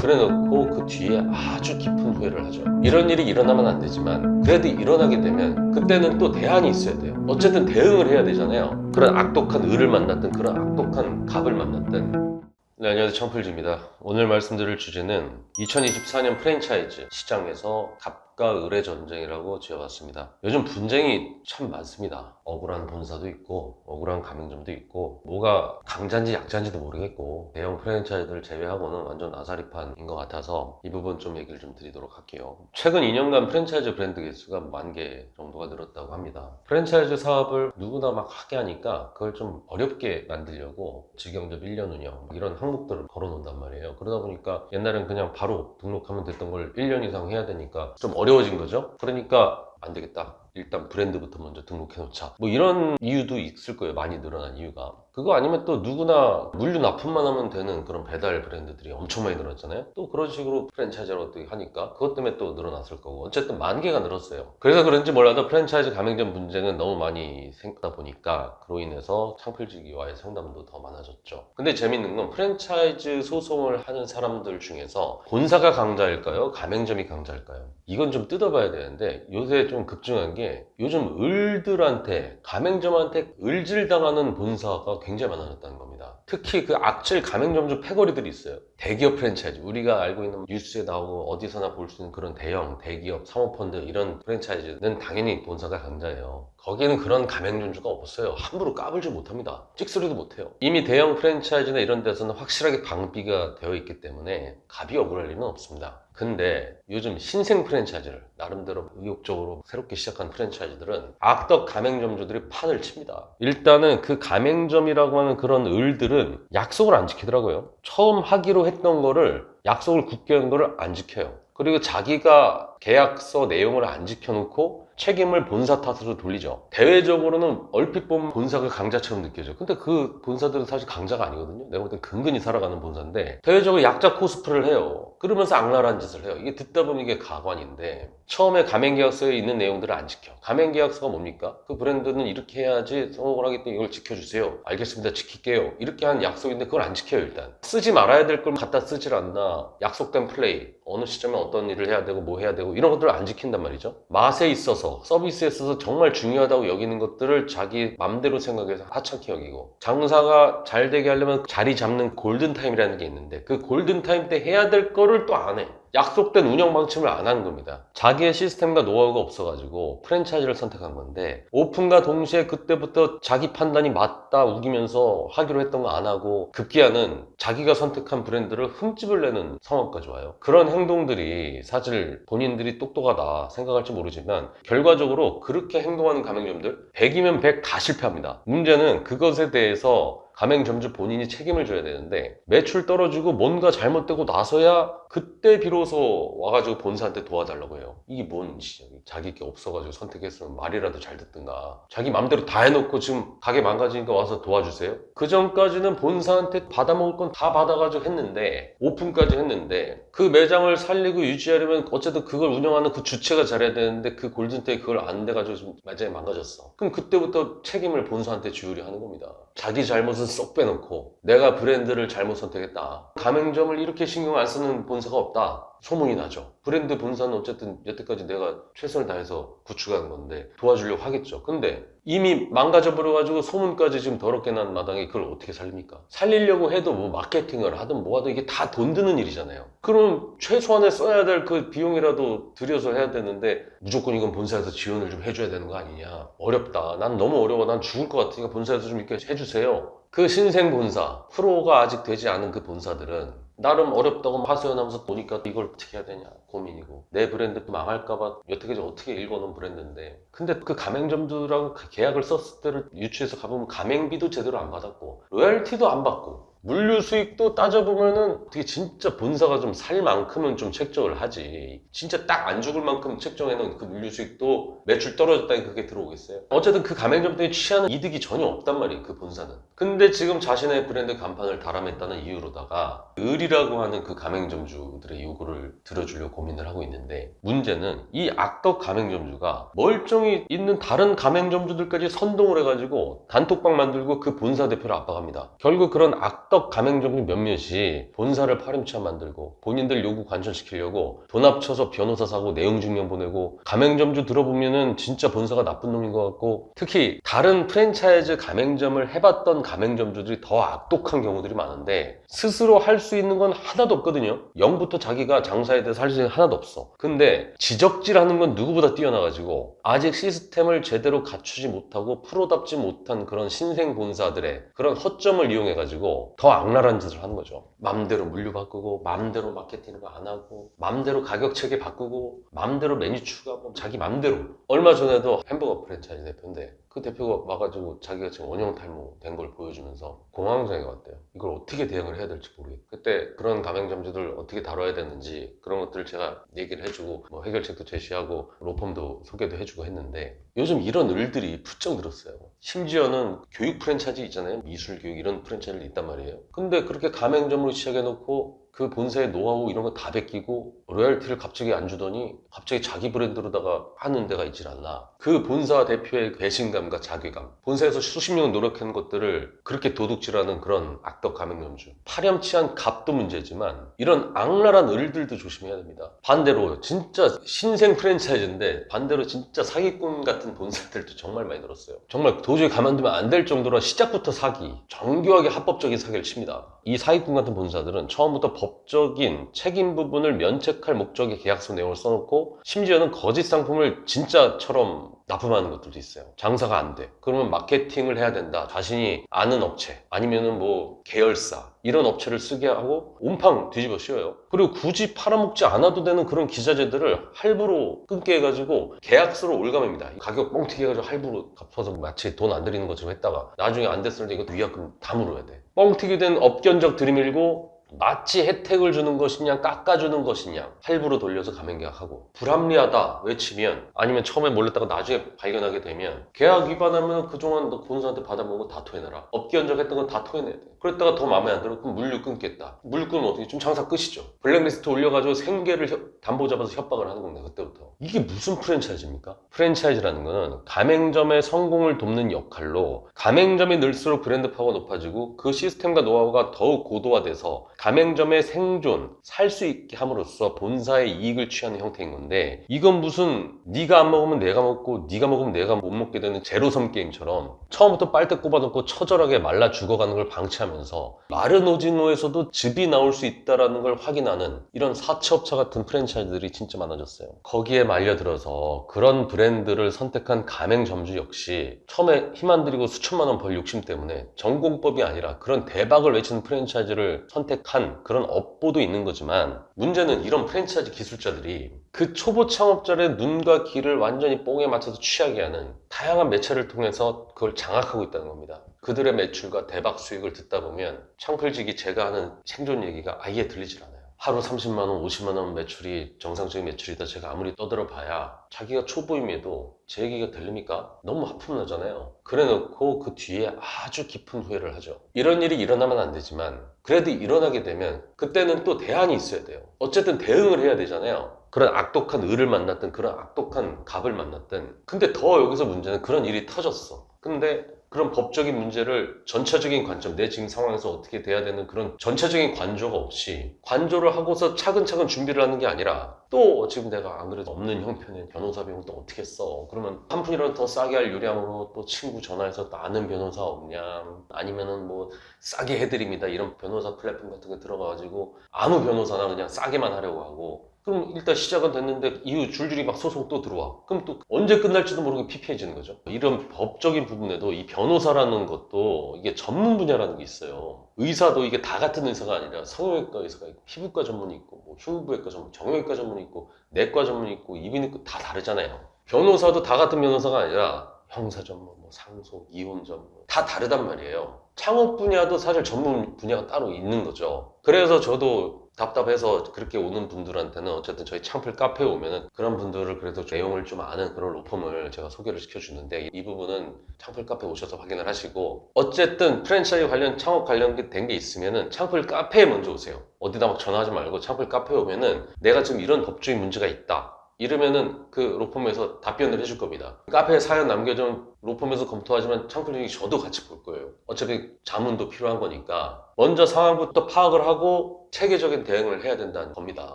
그래놓고 그 뒤에 아주 깊은 후회를 하죠. 이런 일이 일어나면 안 되지만 그래도 일어나게 되면 그때는 또 대안이 있어야 돼요. 어쨌든 대응을 해야 되잖아요. 그런 악독한 을을 만났든 그런 악독한 갑을 만났든. 네, 안녕하세요. 청필지입니다. 오늘 말씀드릴 주제는 2024년 프랜차이즈 시장에서 갑과 을의 전쟁이라고 지어봤습니다. 요즘 분쟁이 참 많습니다. 억울한 본사도 있고 억울한 가맹점도 있고 뭐가 강자인지 약자인지도 모르겠고 대형 프랜차이즈를 제외하고는 완전 아사리판인 것 같아서 이 부분 좀 얘기를 좀 드리도록 할게요. 최근 2년간 프랜차이즈 브랜드 개수가 10,000개 정도가 늘었다고 합니다. 프랜차이즈 사업을 누구나 막 하게 하니까 그걸 좀 어렵게 만들려고 직영접 1년 운영 이런 항목들을 걸어놓는단 말이에요. 그러다 보니까 옛날엔 그냥 바로 등록하면 됐던 걸 1년 이상 해야 되니까 좀 어려워진 거죠. 그러니까 안 되겠다. 일단 브랜드부터 먼저 등록해 놓자. 뭐 이런 이유도 있을 거예요. 많이 늘어난 이유가. 그거 아니면 또 누구나 물류 납품만 하면 되는 그런 배달 브랜드들이 엄청 많이 늘었잖아요. 또 그런 식으로 프랜차이즈를 어떻게 하니까 그것 때문에 또 늘어났을 거고. 어쨌든 10,000개가 늘었어요. 그래서 그런지 몰라도 프랜차이즈 가맹점 문제는 너무 많이 생기다 보니까 그로 인해서 창필지기와의 상담도 더 많아졌죠. 근데 재밌는 건 프랜차이즈 소송을 하는 사람들 중에서 본사가 강자일까요? 가맹점이 강자일까요? 이건 좀 뜯어봐야 되는데 요새 좀 급증한 게 요즘 을들한테 가맹점한테 을질당하는 본사가 굉장히 많아졌다는 겁니다. 특히 그 악질 가맹점주 패거리들이 있어요. 대기업 프랜차이즈, 우리가 알고 있는 뉴스에 나오고 어디서나 볼 수 있는 그런 대형 대기업 사모펀드 이런 프랜차이즈는 당연히 본사가 강자예요. 거기에는 그런 가맹점주가 없어요. 함부로 까불지 못합니다. 찍소리도 못해요. 이미 대형 프랜차이즈나 이런 데서는 확실하게 방비가 되어 있기 때문에 갑이 억울할 일은 없습니다. 근데 요즘 신생 프랜차이즈를 나름대로 의욕적으로 새롭게 시작한 프랜차이즈들은 악덕 가맹점주들이 판을 칩니다. 일단은 그 가맹점이라고 하는 그런 을들은 약속을 안 지키더라고요. 처음 하기로 했던 거를 약속을 굳게 한 거를 안 지켜요. 그리고 자기가 계약서 내용을 안 지켜놓고 책임을 본사 탓으로 돌리죠. 대외적으로는 얼핏 보면 본사가 강자처럼 느껴져요. 근데 그 본사들은 사실 강자가 아니거든요. 내가 볼 땐 근근히 살아가는 본사인데 대외적으로 약자 코스프레를 해요. 그러면서 악랄한 짓을 해요. 이게 듣다 보면 이게 가관인데 처음에 가맹계약서에 있는 내용들을 안 지켜. 가맹계약서가 뭡니까? 그 브랜드는 이렇게 해야지 성공을 하기 때문에 이걸 지켜주세요. 알겠습니다. 지킬게요. 이렇게 한 약속인데 그걸 안 지켜요. 일단 쓰지 말아야 될 걸 갖다 쓰질 않나. 약속된 플레이 어느 시점에 어떤 일을 해야 되고 뭐 해야 되고 이런 것들을 안 지킨단 말이죠. 맛에 있어서 서비스에 있어서 정말 중요하다고 여기는 것들을 자기 맘대로 생각해서 하찮게 여기고 장사가 잘 되게 하려면 자리 잡는 골든타임이라는 게 있는데 그 골든타임 때 해야 될 거를 또 안 해. 약속된 운영 방침을 안 하는 겁니다. 자기의 시스템과 노하우가 없어가지고 프랜차이즈를 선택한 건데 오픈과 동시에 그때부터 자기 판단이 맞다 우기면서 하기로 했던 거 안 하고 급기야는 자기가 선택한 브랜드를 흠집을 내는 상황까지 와요. 그런 행동들이 사실 본인들이 똑똑하다 생각할지 모르지만 결과적으로 그렇게 행동하는 가맹점들 100이면 100 다 실패합니다. 문제는 그것에 대해서 가맹점주 본인이 책임을 져야 되는데 매출 떨어지고 뭔가 잘못되고 나서야 그때 비로소 와가지고 본사한테 도와달라고 해요. 이게 뭔 짓이야. 자기 게 없어가지고 선택했으면 말이라도 잘 듣든가. 자기 맘대로 다 해놓고 지금 가게 망가지니까 와서 도와주세요. 그 전까지는 본사한테 받아먹을 건 다 받아가지고 했는데 오픈까지 했는데 그 매장을 살리고 유지하려면 어쨌든 그걸 운영하는 그 주체가 잘해야 되는데 그 골든타임 그걸 안 돼가지고 지금 매장이 망가졌어. 그럼 그때부터 책임을 본사한테 주우리 하는 겁니다. 자기 잘못은 쏙 빼놓고 내가 브랜드를 잘못 선택했다. 가맹점을 이렇게 신경 안 쓰는 본사가 없다. 소문이 나죠. 브랜드 본사는 어쨌든 여태까지 내가 최선을 다해서 구축한 건데 도와주려고 하겠죠. 근데 이미 망가져버려가지고 소문까지 지금 더럽게 난 마당에 그걸 어떻게 살립니까? 살리려고 해도 뭐 마케팅을 하든 뭐 하든 이게 다 돈 드는 일이잖아요. 그럼 최소한의 써야 될 그 비용이라도 들여서 해야 되는데 무조건 이건 본사에서 지원을 좀 해줘야 되는 거 아니냐. 어렵다. 난 너무 어려워. 난 죽을 것 같으니까 본사에서 좀 이렇게 해주세요. 그 신생 본사, 프로가 아직 되지 않은 그 본사들은 나름 어렵다고 하소연하면서 보니까 이걸 어떻게 해야 되냐 고민이고 내 브랜드 망할까봐 여태까지 어떻게 읽어놓은 브랜드인데 근데 그 가맹점들하고 계약을 썼을 때를 유추해서 가보면 가맹비도 제대로 안 받았고 로열티도 안 받고 물류 수익도 따져보면은 어떻게 진짜 본사가 좀 살 만큼은 좀 책정을 하지 진짜 딱 안 죽을 만큼 책정해놓은 그 물류 수익도 매출 떨어졌다니 그게 들어오겠어요? 어쨌든 그 가맹점들이 취하는 이득이 전혀 없단 말이에요 그 본사는. 근데 지금 자신의 브랜드 간판을 달아맸다는 이유로다가 을이라고 하는 그 가맹점주들의 요구를 들어주려고 고민을 하고 있는데 문제는 이 악덕 가맹점주가 멀쩡히 있는 다른 가맹점주들까지 선동을 해가지고 단톡방 만들고 그 본사 대표를 압박합니다. 결국 그런 악덕 가맹점주 몇몇이 본사를 파렴치한 만들고 본인들 요구 관철시키려고 돈 합쳐서 변호사 사고 내용 증명 보내고, 가맹점주 들어보면은 진짜 본사가 나쁜 놈인 것 같고, 특히 다른 프랜차이즈 가맹점을 해봤던 가맹점주들이 더 악독한 경우들이 많은데 스스로 할 수 있는 건 하나도 없거든요. 0부터 자기가 장사에 대해서 할 수 있는 게 하나도 없어. 근데 지적질하는 건 누구보다 뛰어나가지고 아직 시스템을 제대로 갖추지 못하고 프로답지 못한 그런 신생 본사들의 그런 허점을 이용해가지고 더 악랄한 짓을 하는 거죠. 맘대로 물류 바꾸고, 맘대로 마케팅을 안 하고, 맘대로 가격 체계 바꾸고, 맘대로 메뉴 추가하고, 자기 맘대로. 얼마 전에도 햄버거 프랜차이즈 대표인데 그 대표가 와가지고 자기가 지금 원형 탈모된 걸 보여주면서 공황장애가 왔대요. 이걸 어떻게 대응을 해야 될지 모르겠고, 그때 그런 가맹점주들 어떻게 다뤄야 되는지 그런 것들을 제가 얘기를 해주고 뭐 해결책도 제시하고 로펌도 소개도 해주고 했는데, 요즘 이런 일들이 부쩍 늘었어요. 심지어는 교육 프랜차이즈 있잖아요. 미술 교육 이런 프랜차이즈가 있단 말이에요. 근데 그렇게 가맹점으로 시작해놓고 그 본사의 노하우 이런 거 다 베끼고 로열티를 갑자기 안 주더니 갑자기 자기 브랜드로다가 하는 데가 있질 않나. 그 본사 대표의 배신감과 자괴감, 본사에서 수십 년 노력한 것들을 그렇게 도둑질하는 그런 악덕 가맹점주, 파렴치한 값도 문제지만 이런 악랄한 을들도 조심해야 됩니다. 반대로 진짜 신생 프랜차이즈인데 반대로 진짜 사기꾼 같은 본사들도 정말 많이 늘었어요. 정말 도저히 가만두면 안 될 정도로 시작부터 사기, 정교하게 합법적인 사기를 칩니다. 이 사기꾼 같은 본사들은 처음부터 법적인 책임 부분을 면책할 목적의 계약서 내용을 써놓고, 심지어는 거짓 상품을 진짜처럼 납품하는 것들도 있어요. 장사가 안 돼. 그러면 마케팅을 해야 된다. 자신이 아는 업체 아니면은 뭐 계열사 이런 업체를 쓰게 하고 온팡 뒤집어 씌워요. 그리고 굳이 팔아먹지 않아도 되는 그런 기자재들을 할부로 끊게 해가지고 계약서로 올감합니다. 가격 뻥튀기 해가지고 할부로 갚아서 마치 돈 안 들이는 것처럼 했다가 나중에 안 됐을 때 이것도 위약금 다 물어야 돼. 뻥튀기 된 업견적 들이밀고 마치 혜택을 주는 것이냐 깎아주는 것이냐 할부로 돌려서 가맹계약하고, 불합리하다 외치면 아니면 처음에 몰랐다가 나중에 발견하게 되면 계약 위반하면 그동안 너 본사한테 받아먹은 거 다 토해내라. 업견적 했던 건 다 토해내야 돼. 그랬다가 더 마음에 안 들어 그럼 물류 끊겠다. 물류 끊으면 어떻게 좀 장사 끝이죠. 블랙리스트 올려가지고 생계를 담보 잡아서 협박을 하는 겁니다. 그때부터. 이게 무슨 프랜차이즈입니까? 프랜차이즈라는 거는 가맹점의 성공을 돕는 역할로, 가맹점이 늘수록 브랜드 파워가 높아지고 그 시스템과 노하우가 더욱 고도화돼서 가맹점의 생존, 살 수 있게 함으로써 본사의 이익을 취하는 형태인 건데, 이건 무슨 네가 안 먹으면 내가 먹고 네가 먹으면 내가 못 먹게 되는 제로섬 게임처럼 처음부터 빨대 꼽아놓고 처절하게 말라 죽어가는 걸 방치하면서 마른 오징어에서도 즙이 나올 수 있다는 걸 확인하는 이런 사채업체 같은 프랜차이즈들이 진짜 많아졌어요. 거기에 말려들어서 그런 브랜드를 선택한 가맹점주 역시 처음에 힘 안 들이고 수천만 원 벌 욕심 때문에 전공법이 아니라 그런 대박을 외치는 프랜차이즈를 선택한 그런 업보도 있는 거지만, 문제는 이런 프랜차이즈 기술자들이 그 초보 창업자의 눈과 귀를 완전히 뽕에 맞춰서 취하게 하는 다양한 매체를 통해서 그걸 장악하고 있다는 겁니다. 그들의 매출과 대박 수익을 듣다 보면 창풀직이 제가 하는 생존 얘기가 아예 들리질 않아요. 하루 30만 원, 50만 원 매출이 정상적인 매출이다 제가 아무리 떠들어 봐야 자기가 초보임에도 제 얘기가 들립니까? 너무 하품 나잖아요. 그래 놓고 그 뒤에 아주 깊은 후회를 하죠. 이런 일이 일어나면 안 되지만 그래도 일어나게 되면 그때는 또 대안이 있어야 돼요. 어쨌든 대응을 해야 되잖아요. 그런 악독한 을을 만났든 그런 악독한 갑을 만났든. 근데 더 여기서 문제는 그런 일이 터졌어. 근데 그런 법적인 문제를 전체적인 관점, 내 지금 상황에서 어떻게 돼야 되는 그런 전체적인 관조가 없이 관조를 하고서 차근차근 준비를 하는 게 아니라, 또 지금 내가 안 그래도 없는 형편에 변호사 비용 또 어떻게 써? 그러면 한 푼이라도 더 싸게 할 요량으로 또 친구 전화해서 또 아는 변호사 없냐? 아니면은 뭐 싸게 해드립니다. 이런 변호사 플랫폼 같은 거 들어가가지고 아무 변호사나 그냥 싸게만 하려고 하고, 그럼 일단 시작은 됐는데 이후 줄줄이 막 소송 또 들어와. 그럼 또 언제 끝날지도 모르게 피폐해지는 거죠. 이런 법적인 부분에도 이 변호사라는 것도 이게 전문 분야라는 게 있어요. 의사도 이게 다 같은 의사가 아니라 성형외과 의사가 있고, 피부과 전문이 있고, 뭐 흉부외과 전문, 정형외과 전문이 있고, 내과 전문이 있고, 이비인 있고 다 다르잖아요. 변호사도 다 같은 변호사가 아니라 형사 전문, 뭐 상속, 이혼 전문 다 다르단 말이에요. 창업 분야도 사실 전문 분야가 따로 있는 거죠. 그래서 저도 답답해서 그렇게 오는 분들한테는 어쨌든 저희 창풀 카페에 오면은 그런 분들을 그래도 내용을 좀 아는 그런 로펌을 제가 소개를 시켜주는데, 이 부분은 창풀 카페 오셔서 확인을 하시고, 어쨌든 프랜차이즈 관련 창업 관련된 게 있으면은 창풀 카페에 먼저 오세요. 어디다 막 전화하지 말고 창풀 카페에 오면은 내가 지금 이런 법적인 문제가 있다, 이러면은 그 로펌에서 답변을 해줄 겁니다. 카페에 사연 남겨준 로펌에서 검토하지만 창풀님이 저도 같이 볼 거예요. 어차피 자문도 필요한 거니까 먼저 상황부터 파악을 하고 체계적인 대응을 해야 된다는 겁니다.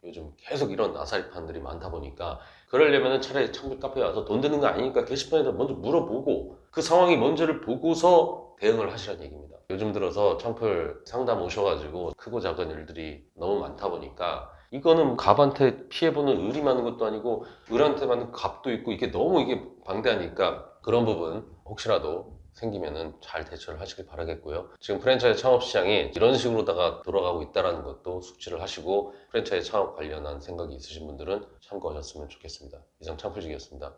요즘 계속 이런 아사리판들이 많다 보니까 그러려면 차라리 창풀 카페에 와서 돈 드는 거 아니니까 게시판에다 먼저 물어보고 그 상황이 뭔지를 보고서 대응을 하시라는 얘기입니다. 요즘 들어서 창풀 상담 오셔가지고 크고 작은 일들이 너무 많다 보니까 이거는 갑한테 피해보는 을이 많은 것도 아니고 을한테 맞는 갑도 있고 이게 너무 이게 방대하니까 그런 부분 혹시라도 생기면은 잘 대처를 하시길 바라겠고요. 지금 프랜차이즈 창업 시장이 이런 식으로다가 돌아가고 있다는 것도 숙지를 하시고 프랜차이즈 창업 관련한 생각이 있으신 분들은 참고하셨으면 좋겠습니다. 이상 창풀직이었습니다.